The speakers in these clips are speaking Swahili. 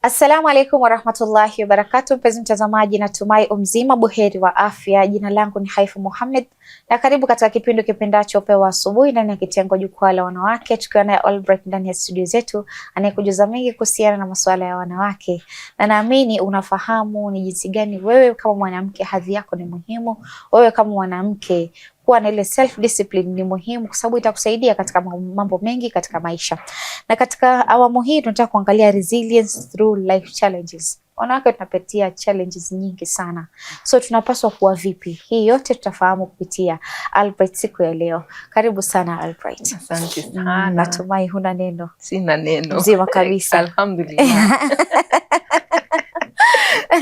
Assalamu alaikum warahmatullahi wabarakatuh. Mpenzi mtazamaji, natumai umzima buheri wa afya. Jina langu ni Haifa Muhammad na karibu katika kipindi kipendacho Pewa Asubuhi ndani ya kitengo Jukwaa la Wanawake, tukiwa naye Albright ndani ya studio zetu anayekujuza mengi kuhusiana na masuala ya wanawake, na naamini unafahamu ni jinsi gani wewe kama mwanamke hadhi yako ni muhimu. Wewe kama mwanamke kuwa na ile self discipline ni muhimu kwa sababu itakusaidia katika mambo mengi katika maisha. Na katika awamu hii tunataka kuangalia resilience through life challenges. Wanawake tunapitia challenges nyingi sana. So tunapaswa kuwa vipi? Hii yote tutafahamu kupitia Albright siku ya leo. Karibu sana Albright. Asante sana. Natumai huna neno. Sina neno. Mzima kabisa. Alhamdulillah.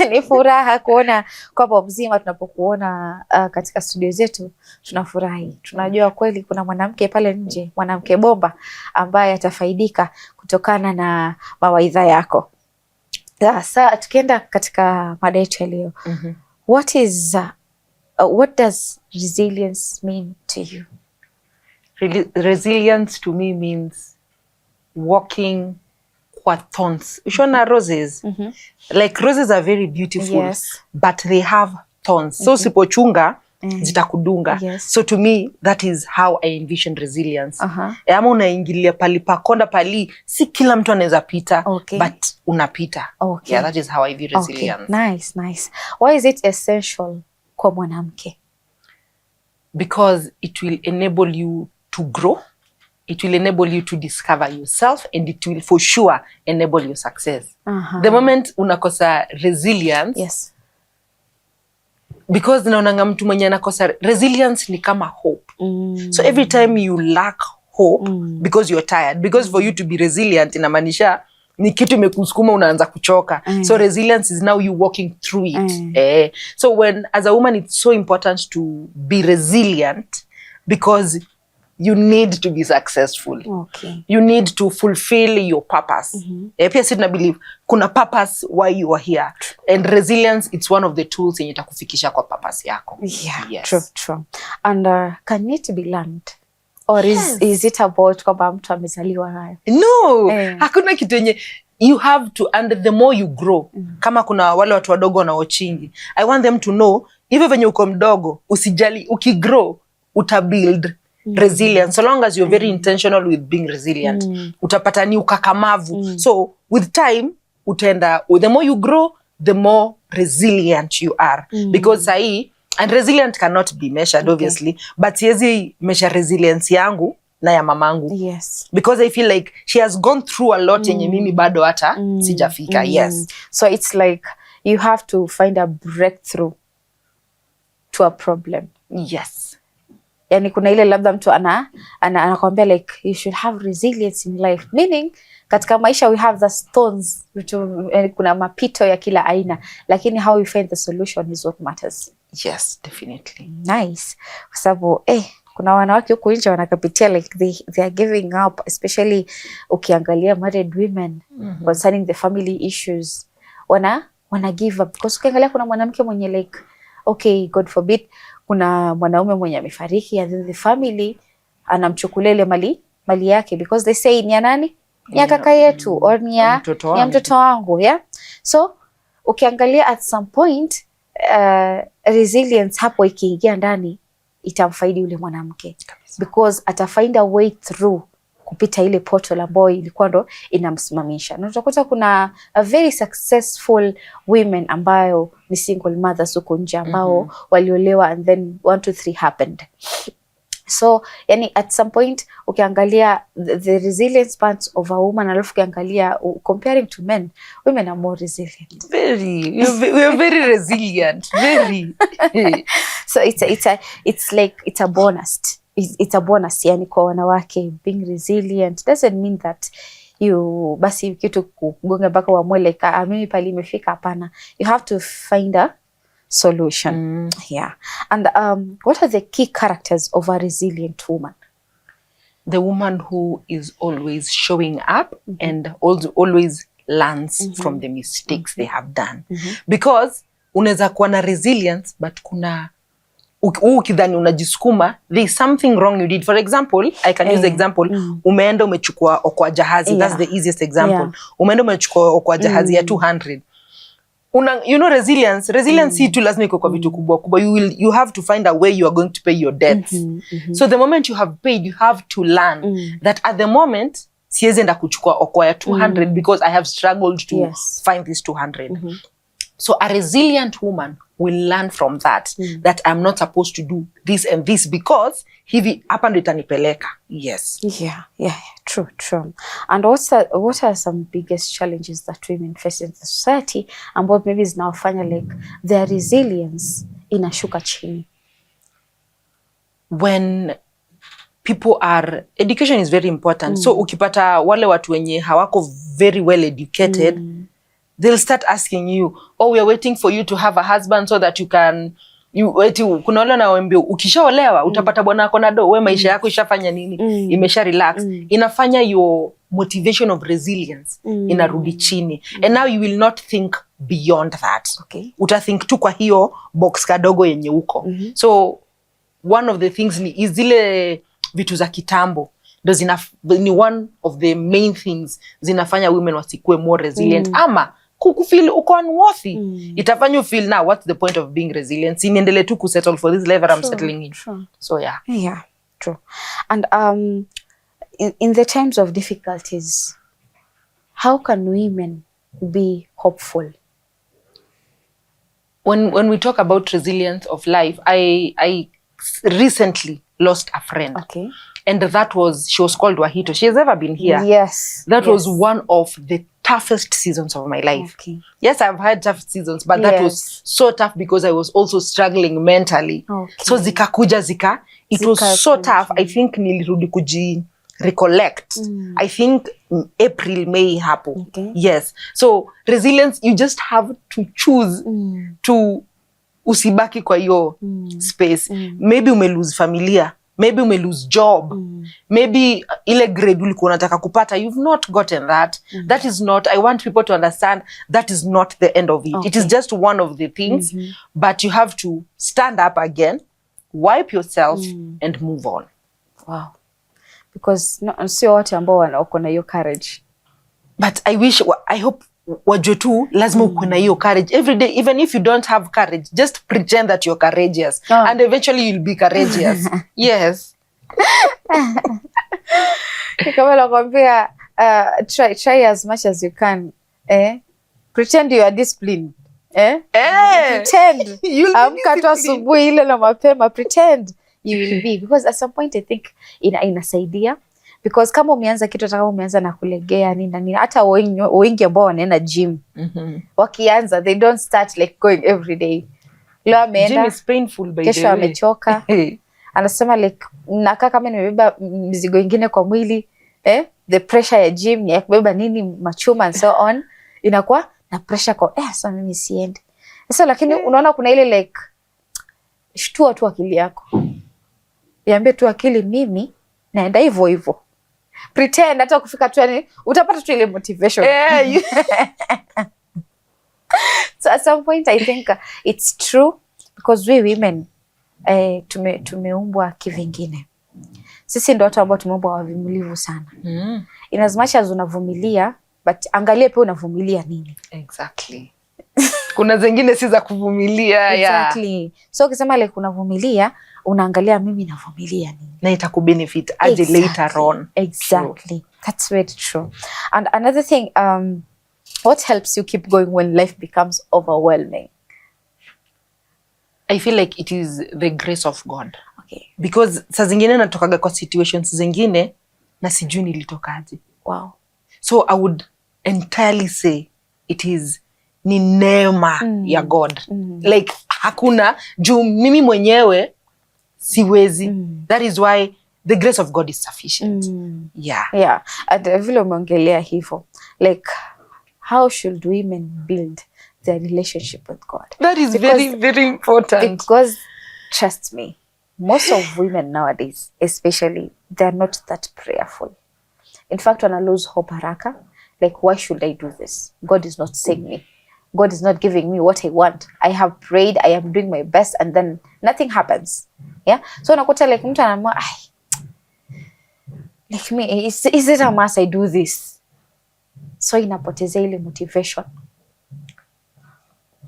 Ni furaha kuona kwamba mzima. Tunapokuona katika studio zetu tunafurahi. Tunajua kweli kuna mwanamke pale nje, mwanamke bomba ambaye atafaidika kutokana na mawaidha yako. Sasa tukienda katika mada yetu ya leo. What does resilience mean to you? Resilience to me means walking kwa thorns. Ushona roses? Like roses are very beautiful, yes, but they have thorns. So sipochunga zitakudunga. Yes. So to me that is how I envision resilience. Ama unaingilia pali pakonda pali, si kila mtu anaweza pita, but unapita. Yeah, that is how I view resilience. Nice. Why is it essential kwa mwanamke? Because it will enable you to grow. It will enable you to discover yourself, and it will for sure enable your success. The moment unakosa resilience, yes, because naonanga mtu mwenye anakosa resilience ni kama hope. So every time you lack hope, because you're tired, because for you to be resilient inamaanisha ni kitu imekusukuma unaanza kuchoka. So resilience is now you walking through it. So when as a woman it's so important to be resilient because you need to be successful. You need to fulfill your purpose. Pia sisi believe kuna purpose why you are here. And resilience, it's one of the tools yenye itakufikisha kwa purpose yako. Yeah, yes. True. And can it be learned? Or is it about kwamba mtu amezaliwa nayo? No, hakuna kitu yenye you have to, and the more you grow, kama kuna wale watu wadogo wanaochingi, I want them to know, hivyo venye uko mdogo, usijali, ukigrow, utabuild resilience. So long as you're very intentional with being resilient, utapata ni ukakamavu. So with time, utenda, the more you grow, the more resilient you are. Because sahi, and resilient cannot be measured, obviously, but siwezi measure resilience yangu na ya mamangu. Yes. Because I feel like she has gone through a lot yenye mimi bado hata sijafika. Yes. So it's like you have to find a breakthrough to a problem. Yes. Yani kuna ile labda mtu anakuambia like you should have resilience in life, meaning katika maisha we have the stones, kuna mapito ya kila aina, lakini how we find the solution is what matters. Yes, definitely. Nice. Kwa sababu kuna wanawake huko nje wanakapitia like they are giving up, especially ukiangalia married women concerning the family issues, wana give up because ukiangalia kuna mwanamke mwenye like God forbid kuna mwanaume mwenye amefariki and then the family anamchukulia ile mali yake because they say ni ya nani? Ni ya kaka yetu or ni ya mtoto wangu, yeah. So ukiangalia at some point resilience hapo ikiingia ndani itamfaidi yule mwanamke because atafind a way through kupita ile portal ambayo ilikuwa ndo inamsimamisha. Na utakuta kuna a very successful women ambayo ni single mothers huko nje ambao waliolewa and then 1 2 3 happened. So yani at some point ukiangalia the resilience parts of a woman, alafu ukiangalia comparing to men, women are more resilient. We are very resilient. Very. So it's like it's a bonus. It's a bonus yani kwa wanawake. Being resilient doesn't mean that you basi kitu kugonga mpaka uamue like mimi pale imefika, hapana. You have to find a solution. Yeah. And what are the key characters of a resilient woman? The woman who is always showing up and always learns from the mistakes they have done. Because unaweza kuwa na resilience but kuna ukidhani unajisukuma, there is something wrong you did. For example, I can use the example, umeenda umechukua okoa jahazi. That's the easiest example. Umeenda umechukua okoa jahazi ya 200. You know, resilience si tu lazima iko kwa vitu kubwa kubwa. You have to find a way you are going to pay your debts. So the moment you have paid, you have to learn that at the moment siwezi enda kuchukua okoa ya 200 because I have struggled to find this 200. So a resilient woman will learn from that, that I'm not supposed to do this and this because hivi hapa ndo itanipeleka. Yes. Yeah. True. And what are some biggest challenges that women face in the society ambao maybe zinawafanya like their resilience inashuka chini? When people are, education is very important. So ukipata wale watu wenye hawako very well educated, they'll start asking you, oh, we are waiting for you to have a husband so that you can, kuna wale wanaoambia ukishaolewa utapata bwana yako na do, wewe maisha yako ishafanya nini, imesha relax. Inafanya your motivation of resilience inarudi chini. And now you will not think beyond that. Okay. Utathink tu kwa hiyo box kadogo yenye uko. So one of the things ni zile vitu za kitambo ni one of the main things zinafanya women wasikue more resilient. Ama kukufeel uko unworthy. Itafanya you feel, now what's the point of being resilient? Niendelee tu kusettle for this level I'm settling in. So yeah, true. And in the times of difficulties, how can women be hopeful? When we talk about resilience of life, I recently lost a friend. Okay. And she was called Wahito. She has never been here. Yes. That was one of the toughest seasons of my life. Okay. Yes, I've had tough seasons, but that was so tough because I was also struggling mentally. Okay. So it was so tough. I think nilirudi recollect. I think April, May happen. Okay. Yes. So resilience, you just have to choose to usibaki kwa hiyo space. Maybe ume lose familia. Maybe ume lose job. Maybe ile grade ulikuwa unataka kupata, you've not gotten that. That is not, I want people to understand, that is not the end of it. Okay. It is just one of the things, but you have to stand up again, wipe yourself and move on. Wow. Because sio wote ambao wako na hiyo courage. But I hope wajue tu lazima uko na hiyo courage every day. Even if you don't have courage, just pretend that you're courageous. And eventually you'll be courageous. Yes. Kama nakwambia, try as much as you can. Pretend you are disciplined. Pretend. Amka tu asubuhi ile na mapema, pretend you will be, because at some point I think inasaidia. Because kama umeanza kitu hata kama umeanza na kulegea nini, hata wengi ambao wanaenda gym wakianza, they don't start like going every day. Leo ameenda, gym is painful by the way. Kesho amechoka. Anasema like nakaa kama nimebeba mizigo ingine kwa mwili, the pressure ya gym ni ya kubeba nini, machuma and so on, inakuwa na pressure kwa so mimi siendi. So lakini unaona kuna ile like shtua tu akili yako. Iambie tu akili mimi naenda hivyo. Pretend hata kufika tu yani utapata tu ile motivation. So at some point I think it's true, because we women tumeumbwa kivingine. Sisi ndio watu ambao tumeumbwa wavumilivu sana. In as much as unavumilia, but angalia pia unavumilia nini. Exactly. Kuna zingine si za kuvumilia. Exactly. So ukisema like unavumilia, unaangalia mimi navumilia nini na itakubenefit aje later on. Exactly. True. That's very true. And another thing, what helps you keep going when life becomes overwhelming? I feel like it is the grace of God. Okay. Because saa zingine natokaga kwa situations zingine na sijui nilitokaje. Wow. So I would entirely say it is ni neema ya God. Like hakuna juu mimi mwenyewe siwezi. That is why the grace of God is sufficient. Yeah. And vile umeongelea hivyo, like how should women build their relationship with God? That is very, very important. Because trust me, most of women nowadays, especially, they're not that prayerful. In fact, when I lose hope haraka, like why should I do this? God is not saying me. God is not giving me what I want. I have prayed, I am doing my best, and then nothing happens. Yeah, so unakuta like mtu anaamua like me, is it a must I do this? So inapoteza ile motivation.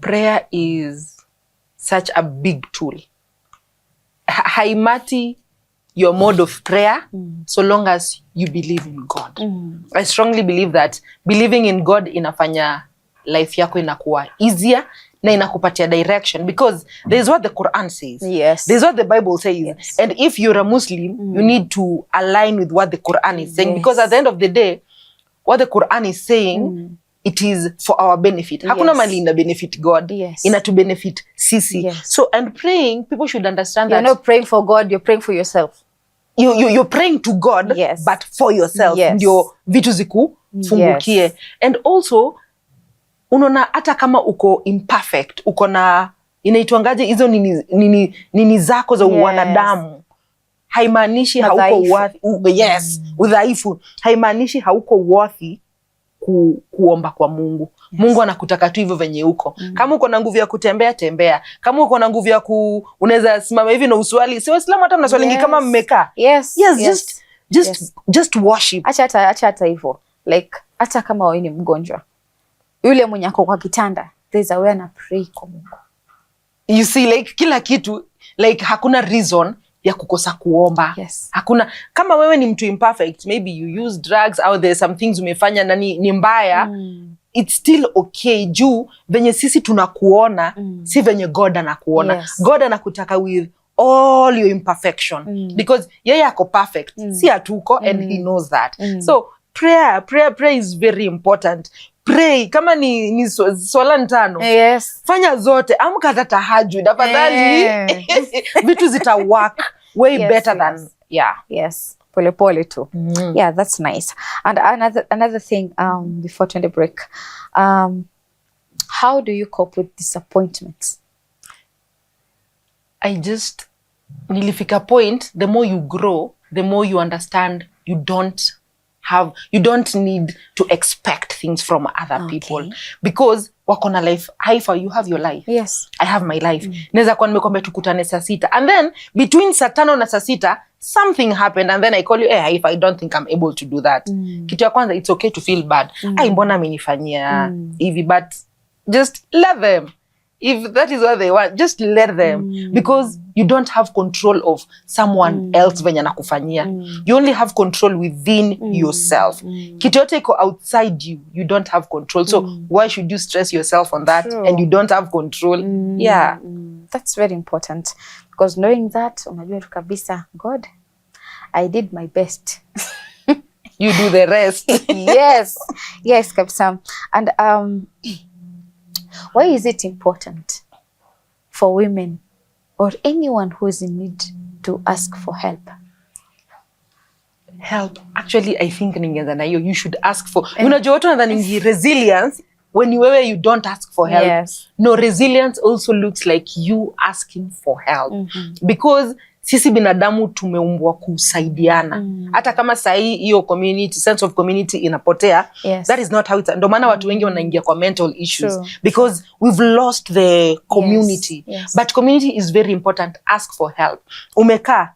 Prayer is such a big tool. Haimati your mode of prayer so long as you believe in God. I strongly believe that believing in God inafanya life yako inakuwa easier na inakupatia direction, because there's what the Quran says. Yes. There's what the Bible says. Yes. And if you're a Muslim, you need to align with what the Quran is saying, because at the end of the day, what the Quran is saying, it is for our benefit. Hakuna mali ina benefit God. Yes. Ina to benefit sisi. Yes. So, and praying, people should understand You're that not praying for God, you're praying for yourself. You're praying to God, yes, but for yourself. Yes. Ndio vitu zikufungukie. Yes. And also, unaona hata kama uko imperfect, uko na inaitwangaje hizo nini zako za wanadamu, haimaanishi hauko worthy. Yes, udhaifu. Haimaanishi hauko worthy kuomba kwa Mungu. Yes. Mungu anakutaka tu hivyo venye uko. Kama uko na nguvu ya kutembea, tembea. Kama uko na nguvu ya unaweza simama hivi na uswali. Si Waislamu hata mnaswali kama mmekaa. Yes. Just worship. Acha hata hivyo. Like hata kama wewe ni mgonjwa, yule mwenye ako kwa kitanda, there's a way na pray kwa Mungu. You see, like kila kitu, like hakuna reason ya kukosa kuomba. Yes. Hakuna. Kama wewe ni mtu imperfect, maybe you use drugs or there's some things umefanya na ni mbaya, it's still okay juu venye sisi tunakuona, si venye God anakuona. Yes. God anakutaka with all your imperfection, because yeye ako perfect, si atuko, and he knows that. So prayer is very important. Pray kama ni swala 5. Yes. Fanya zote, amka hata tahajjud afadhali. Vitu zita work way better than Yes. Pole tu. Yeah, that's nice. And another thing before to the break. How do you cope with disappointments? Nilifika point, the more you grow, the more you understand you don't need to expect things from other people, because wako na life. Haifa, you have your life. Yes. I have my life. Naweza kuwa nimekwambia tukutane saa 6, and then between saa 5 na saa 6 something happened, and then I call you, Haifa, I don't think I'm able to do that. Kitu ya kwanza, it's okay to feel bad. Mbona amenifanyia hivi, but just let them. If that is what they want, just let them. Because you don't have control of someone else venye nakufanyia. You only have control within yourself. Kitu yote iko outside you, you don't have control. So why should you stress yourself on that? True. And you don't have control? Yeah. That's very important. Because knowing that, unajua tu kabisa, God, I did my best. You do the rest. Yes, kabisa. And why is it important for women or anyone who is in need to ask for help? Help. Actually, I think ningeanza na hiyo, you should ask for. Unajua watu nadhani resilience when you don't ask for help. Yes. No, resilience also looks like you asking for help. Because sisi binadamu tumeumbwa kusaidiana. Hata kama sahi hiyo community, sense of community inapotea, that is not how it's. Ndio maana watu wengi wanaingia kwa mental issues. True. Because we've lost the community. Yes. But community is very important. Ask for help. Umekaa,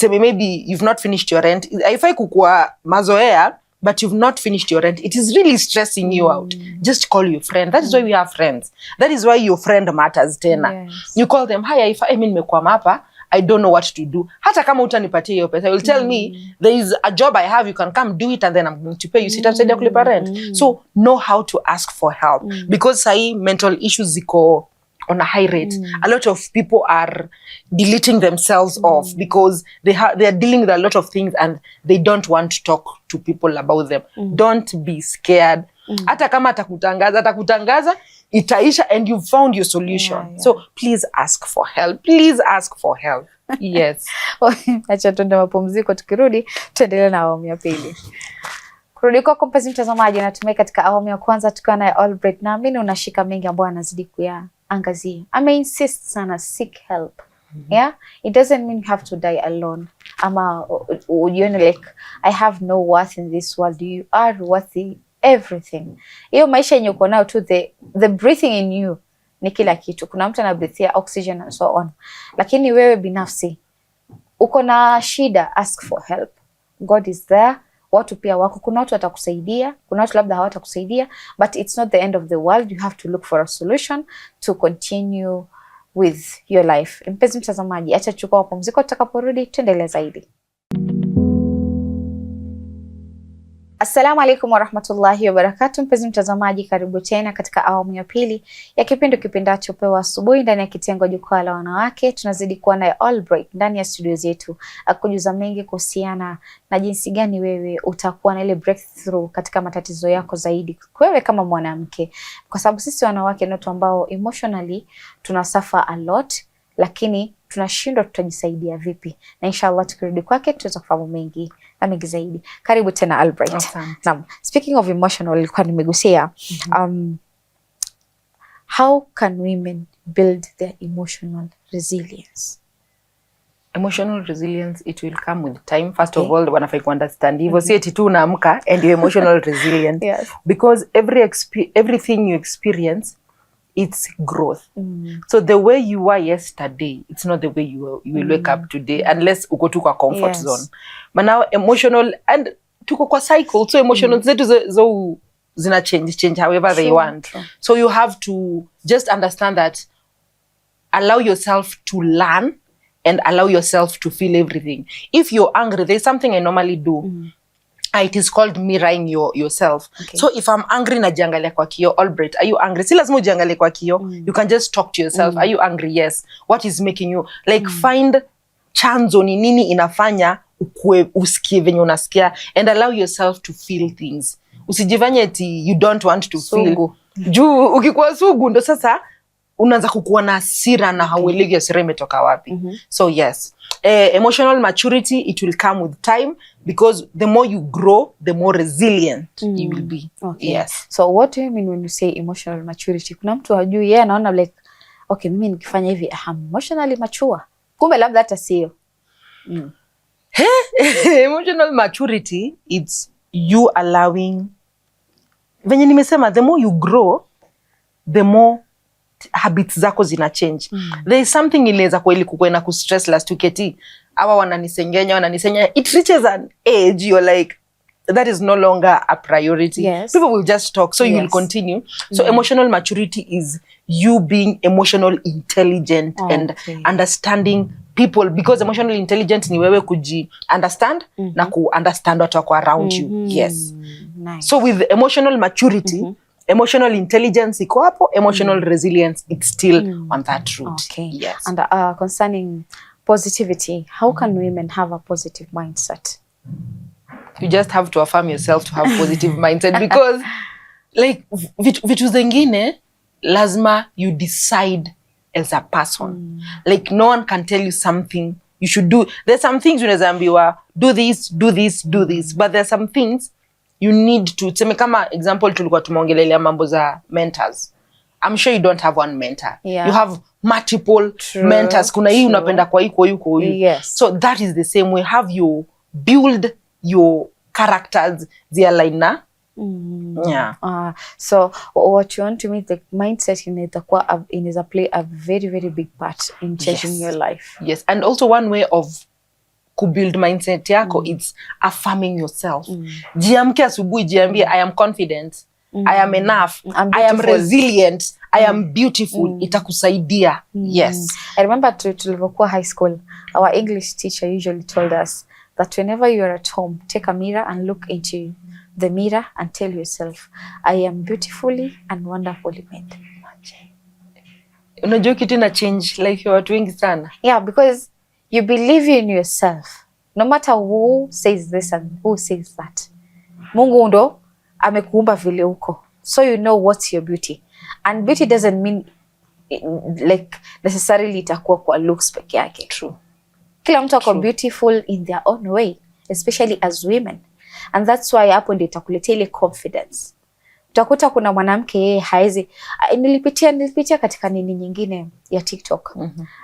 maybe you've not finished your rent. Haifai kukua mazoea, but you've not finished your rent. It is really stressing you out. Just call your friend. That is why we have friends. That is why your friend matters tena. Yes. You call them, hi, nimekwama hapa, I don't know what to do. Hata kama utanipatia hiyo pesa, you'll tell me there is a job I have, you can come do it, and then I'm going to pay you. Sitasaidia kulipa rent. So know how to ask for help. Because sahi mental issues ziko on a high rate. A lot of people are deleting themselves off because they are dealing with a lot of things and they don't want to talk to people about them. Don't be scared. Hata kama atakutangaza, itaisha, and you found your solution. So please ask for help. Please ask for help. Yes. Acha tuende mapumziko, tukirudi tuendelee na awamu ya pili. Kurudi kwako mpenzi mtazamaji, natumai katika awamu ya kwanza tukiwa na Albright, naamini unashika mengi ambayo anazidi kuyaangazia. Insist sana, seek help. Yeah, it doesn't mean you have to die alone. Ama ujione like I have no worth in this world. You are worthy everything. Hiyo maisha yenye uko nayo tu, the breathing in you ni kila kitu. Kuna mtu anabreathia oxygen and so on, lakini wewe binafsi uko na shida, ask for help. God is there. Watu pia wako, kuna watu watakusaidia, kuna watu labda hawatakusaidia, but it's not the end of the world. You have to look for a solution to continue with your life. Mpenzi mtazamaji, acha chukua mapumziko, tutakaporudi tuendelee zaidi. Assalamu alaikum warahmatullahi wabarakatuh. Mpenzi mtazamaji, karibu tena katika awamu ya pili ya kipindi kipendacho Pewa Asubuhi ndani ya kitengo Jukwaa la Wanawake. Tunazidi kuwa naye Albright ndani ya studio zetu akujuza mengi kuhusiana na jinsi gani wewe utakuwa na ile breakthrough katika matatizo yako zaidi, wewe kama mwanamke, kwa sababu sisi wanawake ni watu ambao emotionally tunasuffer a lot, lakini tunashindwa tutajisaidia vipi. Na inshallah tukirudi kwake tutaweza kufahamu mengi na mengi zaidi. Karibu tena Albright. Naam, speaking of emotional, nilikuwa nimegusia how can women build their emotional resilience? Emotional resilience, it will come with time. First of all, wanafai ku understand hivyo, si eti tu unaamka and you're emotional resilient. Yes. Because everything you experience, it's growth. So the way you were yesterday, it's not the way you will wake up today, unless uko tu kwa comfort zone. But now emotional, and tuko kwa cycle, so emotional zetu zo zina change however they want. So you have to just understand that, allow yourself to learn and allow yourself to feel everything. If you're angry, there's something I normally do. It is called mirroring yourself. Okay. So if I'm angry, najiangalia kwa kioo. Albright, are you angry? Si lazima ujiangalie kwa kioo. You can just talk to yourself. Are you angry? Yes. What is making you find chanzo ni nini inafanya usikie venye unasikia, and allow yourself to feel things. Usijifanye eti you don't want to feel. Juu ukikuwa sugu ndo sasa unaanza kukuwa na hasira na hauelewi hasira imetoka wapi. So yes, emotional maturity, it will come with time, because the more you grow, the more resilient you will be. Okay. Yes. So what do you mean when you say emotional maturity? Kuna mtu hajui, yeye anaona like, okay, mimi nikifanya hivi I'm emotionally mature. Kumbe labda hata sio. Emotional maturity, it's you allowing, venye nimesema, the more you grow, the more habits zako zina change. There is something ileza kweli kukwena ku stress last week eti awa wananisengenya, it reaches an age you're like, that is no longer a priority. Yes. People will just talk, so you will continue. So emotional maturity is you being emotional intelligent and understanding people, because emotional intelligence ni wewe kuji understand na ku understand watu wako around you. Yes. Nice. So with emotional maturity, emotional intelligence iko hapo, emotional resilience, it's still on that route. Okay. Yes. And concerning positivity, how can women have a positive mindset? You just have to affirm yourself to have positive mindset, because like vitu zingine lazima you decide as a person. Like no one can tell you something you should do. There's some things unaweza ambiwa do this, but there's some things you need to. Tuseme kama example tulikuwa tumeongelelea mambo za mentors. I'm sure you don't have one mentor. Yeah. You have multiple mentors. Kuna hii unapenda kwa hii, kwa hii. Yes. So that is the same way. Have you build your characters align na? Yeah. So what you want to mean, the mindset inaweza play a very, very big part in changing your life. Yes. And also one way of kubuild mindset yako, it's affirming yourself. Jiamke asubuhi, jiambie I am confident, I am enough, I am resilient, I am beautiful. Itakusaidia. Yes. I remember tulivyokuwa high school, our English teacher usually told us that whenever you are at home, take a mirror and look into the mirror and tell yourself, I am beautifully and wonderfully made. Unajua kitu ina change life ya watu wengi sana. Yeah, because you believe in yourself. No matter who says this and who says that. Mungu ndo amekuumba vile uko. So you know what's your beauty. And beauty doesn't mean like necessarily itakuwa kwa looks peke yake. True. Kila mtu ako beautiful in their own way, especially as women. And that's why hapo ndio itakuletea ile confidence. Utakuta kuna mwanamke yeye haezi, nilipitia katika nini nyingine ya TikTok.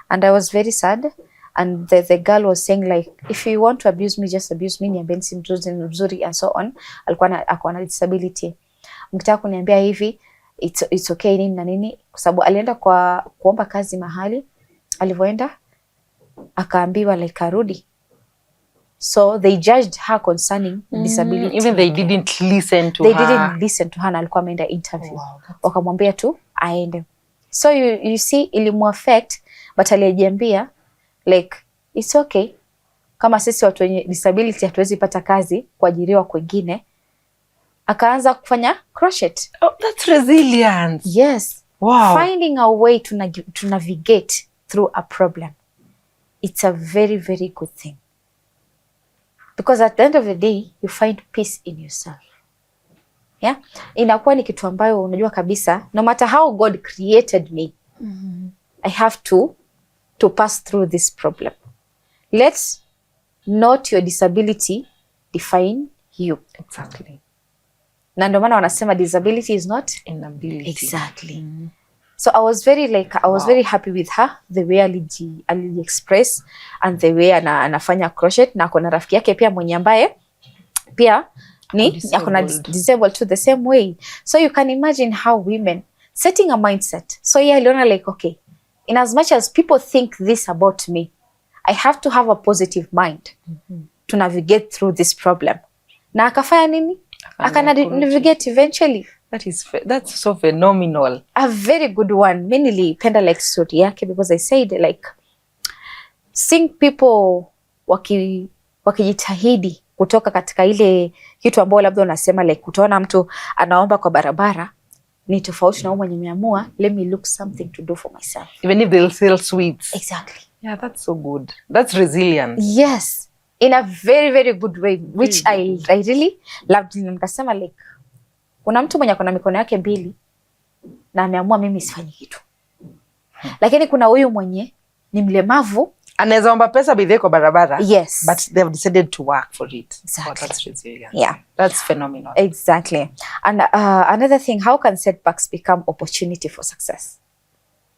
And I was very sad, and the girl was saying like, if you want to abuse me, just abuse me, niambeni si mzuri and so on. Alikuwa na disability. mkitaka kuniambia hivi it's okay nini na nini, kwa sababu alienda kuomba kazi mahali, alivyoenda akaambiwa like arudi. So they judged her concerning disability. Even they didn't listen to her. They didn't listen to her, na alikuwa ameenda interview. Wakamwambia tu aende. So you see ilimu affect, but alijiambia like it's okay. Kama sisi watu wenye disability hatuwezi pata kazi kuajiriwa kwingine, akaanza kufanya crochet. Oh, that's resilience. Yes. Wow. Finding a way to navigate through a problem. It's a very, very good thing. Because at the end of the day, you find peace in yourself. Yeah? Inakuwa ni kitu ambayo unajua kabisa, no matter how God created me, I have to pass through this problem. Let's not your disability define you. Exactly. Na ndio maana wanasema disability is not inability. Exactly. So I was very happy with her, the way ali express and the way anafanya crochet, na kuna rafiki yake pia mwenye ambaye pia ni akona disabled to the same way. So you can imagine how women setting a mindset. So yeah, aliona like okay, in as much as people think this about me, I have to have a positive mind to navigate through this problem. Na akafanya nini? Navigate eventually. That's so phenomenal. A very good one. Mimi nilipenda like story yake because I said like seeing people wakijitahidi kutoka katika ile kitu ambayo labda unasema like utaona mtu anaomba kwa barabara ni tofauti na mwenye ameamua let me look something to do for myself. Even if they'll sell sweets. Exactly. Yeah, that's so good. That's resilience. Yes. In a very, very good way, which I really loved. Nikasema like kuna mtu mwenye akona mikono yake mbili na ameamua mimi sifanyi kitu. Lakini kuna huyu mwenye ni mlemavu anaweza omba pesa bidhe kwa barabara. Yes. But they have decided to work for it. Exactly. Oh, that's resilience. Yeah. That's phenomenal. Exactly. And another thing, how can setbacks become opportunity for success?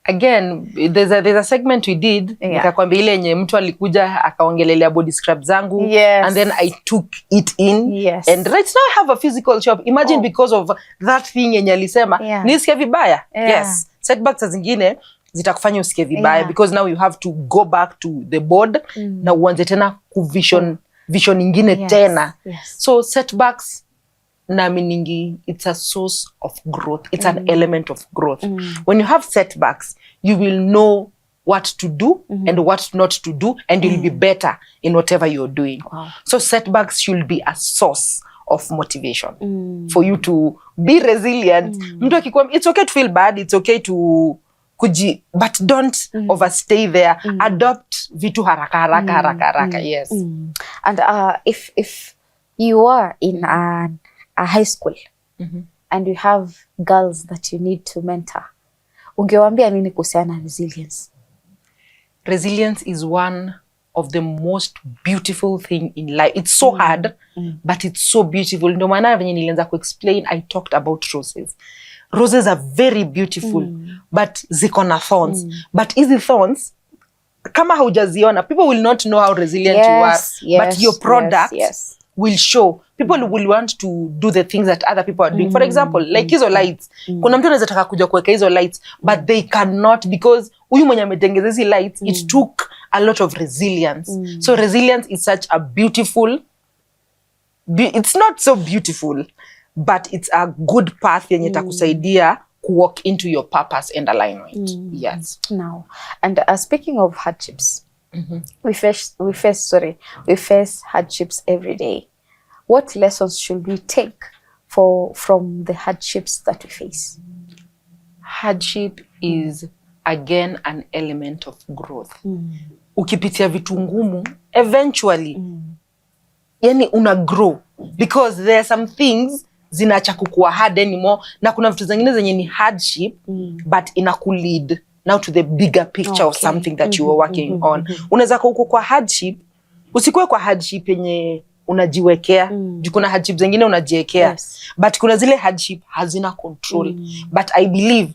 Again, there's a segment we did, nikakwambia ile yenye mtu alikuja akaongelelea body scrub zangu, and then I took it in, and right now I have a physical shop. Imagine because of that thing yenye alisema nisikie vibaya. Yes, setbacks zingine zitakufanya usikie vibaya because now you have to go back to the board na uanze tena vision ingine tena. So setbacks na meaning it's a source of growth. It's an element of growth. When you have setbacks, you will know what to do and what not to do, and you'll be better in whatever you're doing. Wow. So setbacks should be a source of motivation for you to be resilient. Mtu akikwambia it's okay to feel bad, it's okay to but don't overstay there. Adopt vitu haraka. Yes. And if you are in a high school and you have girls that you need to mentor, ungewaambia nini kuhusiana na resilience? Resilience is one of the most beautiful thing in life. It's so hard, but it's so beautiful. Ndio maana venye nilianza ku-explain, I talked about roses. Roses are very beautiful, but ziko na thorns. But hizi thorns, kama haujaziona, people will not know how resilient you are. But your product will show. People will want to do the things that other people are doing. For example, like hizo lights. Kuna mtu anaweza taka kuja kuweka hizo lights, but they cannot because huyu mwenye ametengeza hizi lights, it took a lot of resilience. So resilience is such a beautiful, it's not so beautiful, but it's a good path yenye takusaidia walk into your purpose and alignment. Yes. Now, and speaking of hardships, we face hardships every day. What lessons should we take from the hardships that we face? Hardship is again an element of growth. Ukipitia vitu ngumu, eventually yani una grow because there are some things zinacha kukua hard anymore, na kuna vitu zingine zenye ni hardship but inakulead now to the bigger picture of something that you were working on. Unaweza kuwa kwa hardship, usikuwe kwa hardship yenye unajiwekea. Kuna hardship zingine unajiwekea, but kuna zile hardship hazina control. But I believe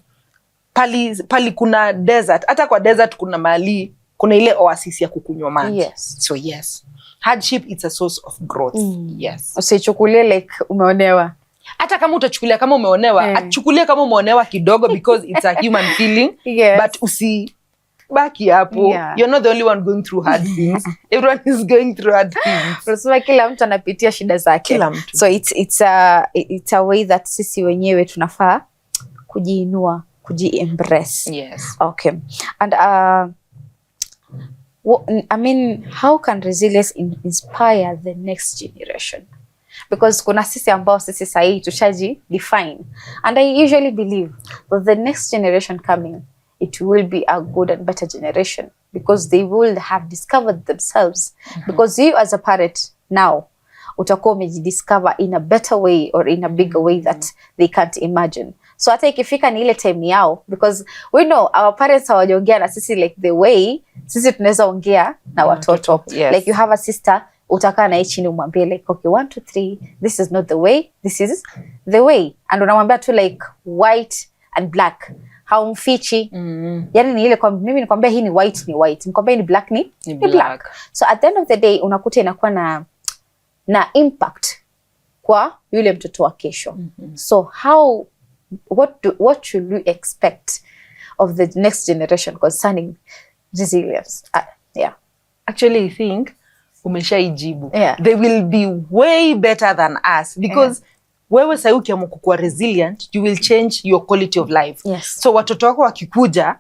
pali kuna desert, hata kwa desert kuna mahali kuna ile oasis ya kukunywa maji. So yes, hardship is a source of growth. Yes. Usichukulie like umeonewa. Hata kama utachukulia kama umeonewa, achukulia kama umeonewa kidogo because it's a human feeling. But usibaki hapo. You're not the only one going through hard things. Everyone is going through hard things. Unasema kila mtu anapitia shida zake. Kila mtu. So it's a way that sisi wenyewe tunafaa kujiinua, kuji-embrace. Yes. Okay. And I mean, how can resilience inspire the next generation? Because kuna sisi ambao sisi sahi tushaji define. And I usually believe that the next generation coming, it will be a good and better generation because they will have discovered themselves. Because you as a parent now, utakuwa umejidiscover in a better way or in a bigger way that they can't imagine. So hata ikifika ni ile time yao, because we know our parents hawajaongea na sisi like the way sisi tunaweza ongea na watoto. Like you have a sister, utakaa na chini umwambie like, okay, 1 2 3, this is not the way, this is the way. And unamwambia tu like white and black. Haumfichi. Yani ni ile kwa mimi nikwambia hii ni white ni white. Nikwambia ni black ni black. So at the end of the day unakuta inakuwa na impact kwa yule mtoto wa kesho. So what should we expect of the next generation concerning resilience? Actually, I think umeshaijibu. They will be way better than us because wewe sasa ukiamua kuwa resilient, you will change your quality of life. So watoto wako wakikuja,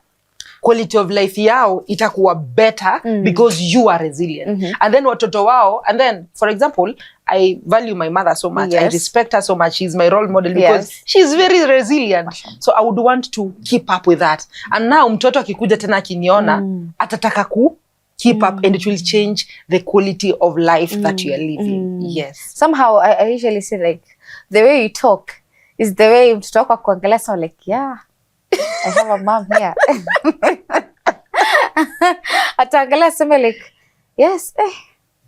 quality of life yao itakuwa better because you are resilient. And then watoto wao, and then for example, I value my mother so much. I respect her so much. She's my role model because she's very resilient. So I would want to keep up with that. And now mtoto akikuja tena akiniona, atataka ku keep up, and it will change the quality of life that you are living. Yes. Somehow I usually say like the way you talk is the way mtoto wako kuangalia, so like I have a mom here. Ataangalia sema like yes,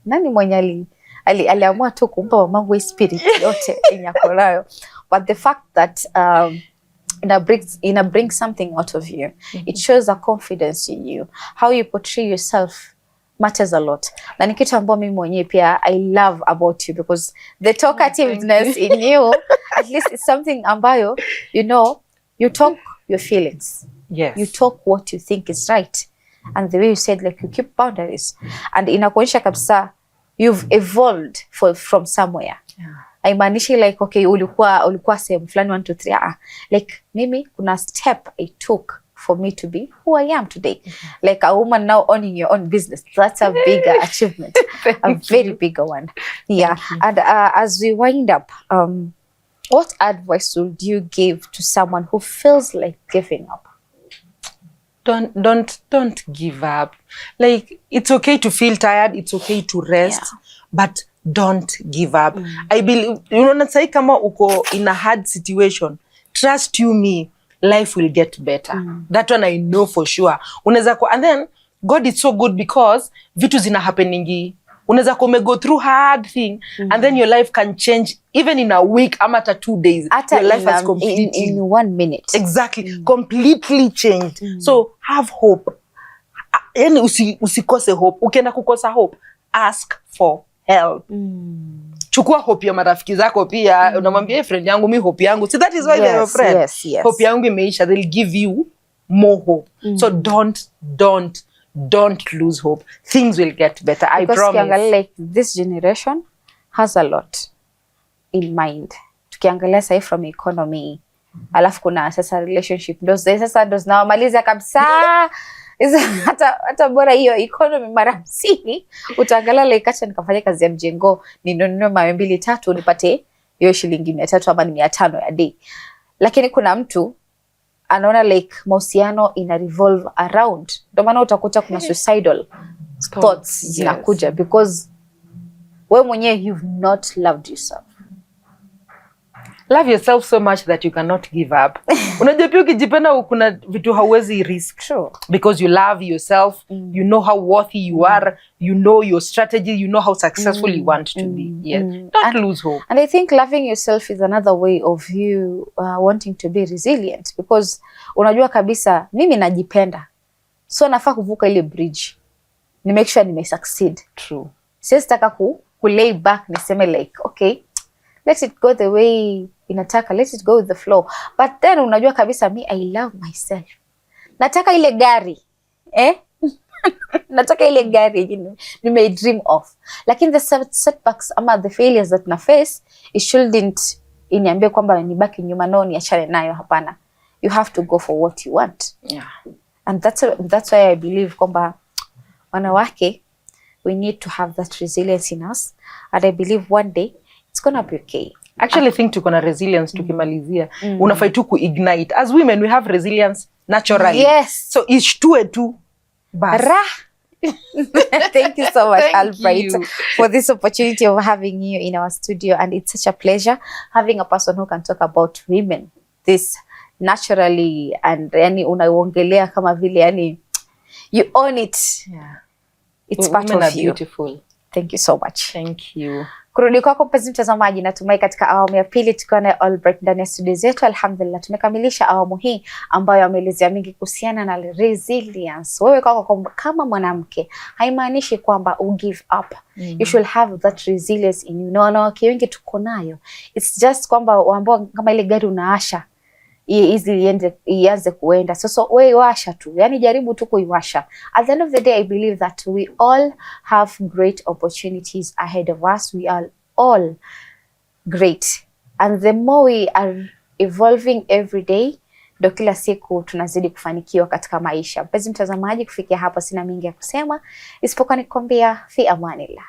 nani mwenye aliamua tu kumpa mamangu spirit yote inyako nayo. But the fact that it brings something out of you. It shows a confidence in you. How you portray yourself matters a lot. Na ni kitu ambacho mimi mwenyewe pia I love about you because the talkativeness in you, at least it's something ambayo, you talk your feelings. You talk what you think is right. And the way you said, like, you keep boundaries. And inakuonyesha kabisa you've evolved from somewhere. Haimaanishi like, okay, ulikuwa sehemu fulani 1 2 3. Like mimi kuna step I took for me to be who I am today. Like a woman now owning your own business. That's a bigger achievement. A very bigger one. And as we wind up, what advice would you give to someone who feels like giving up? Don't give up. Like, it's okay to feel tired, it's okay to rest, but don't give up. I believe, sai kama uko in a hard situation, trust you me, life will get better. That one I know for sure. And then God is so good because vitu zina happeningi. Unaweza go through hard thing and then your life can change even in a week ama hata 2 days. Your life has completely in 1 minute. Exactly. Completely changed. So have hope. Yani usikose hope. Ukienda kukosa hope, ask for help. Chukua hope ya marafiki zako pia. Unamwambia friend yangu, mi hope yangu. See, that is why they're your friend. Yes. Hope yangu imeisha. They'll give you more hope. So don't lose hope. Things will get better. I promise. Like this generation has a lot in mind. Tukiangalia sahi from economy, alafu kuna sasa relationship. Sasa ndo zinawamaliza kabisa. Hata bora hiyo economy mara 50, utaangalia like acha nikafanya kazi ya mjengo, ninunue mawe 2 3 nipate hiyo shilingi 300 ama 500 ya day. Lakini kuna mtu anaona like mahusiano ina revolve around. Ndio maana utakuta kuna suicidal thoughts zinakuja because wewe mwenyewe you've not loved yourself. Love yourself so much that you cannot give up. Unajua pia ukijipenda kuna vitu hauwezi risk. True. Because you love yourself, you know how worthy you are, you know your strategy, you know how successful you want to be. Don't lose hope. And I think loving yourself is another way of you wanting to be resilient because unajua kabisa mimi najipenda. So nafaa kuvuka ile bridge. Ni make sure nime succeed. True. Sitaka ku lay back niseme like, okay, let it go the way inataka let it go with the flow. But then unajua kabisa me I love myself. Nataka ile gari. Nataka ile gari nime dream of. Lakini the setbacks ama the failures that na face, it shouldn't iniambie kwamba nibaki nyuma, no, niachane nayo, hapana. You have to go for what you want. Yeah. And that's why I believe kwamba wanawake, we need to have that resilience in us. And I believe one day it's gonna be okay. Actually, think tuko na resilience tukimalizia. Unafai tu ku-ignite. As women, we have resilience naturally. Yes. So ishtue tu. Ra. Thank you so much, Albright, for this opportunity of having you in our studio. And it's such a pleasure having a person who can talk about women this naturally, and yani unaongelea kama vile yani you own it. Yeah. It's part of you. Beautiful. Thank you so much. Thank you. Kurudi kwako mpenzi mtazamaji, natumai katika awamu ya pili tukiwa na Albright ndani ya studio zetu. Alhamdulillah, tumekamilisha awamu hii ambayo ameelezea mingi kuhusiana na resilience. Wewe kwako kama mwanamke, haimaanishi kwamba u give up. You should have that resilience in you. No, wanawake wengi tuko nayo. It's just kwamba ambao kama ile gari unaasha ianze kuenda. So wewe washa tu. Yani jaribu tu kuiwasha. At the end of the day, I believe that we all have great opportunities ahead of us. We are all great. And the more we are evolving every day, ndo kila siku tunazidi kufanikiwa katika maisha. Mpenzi mtazamaji, kufikia hapa sina mingi ya kusema isipokuwa nikwambia fi amanillah.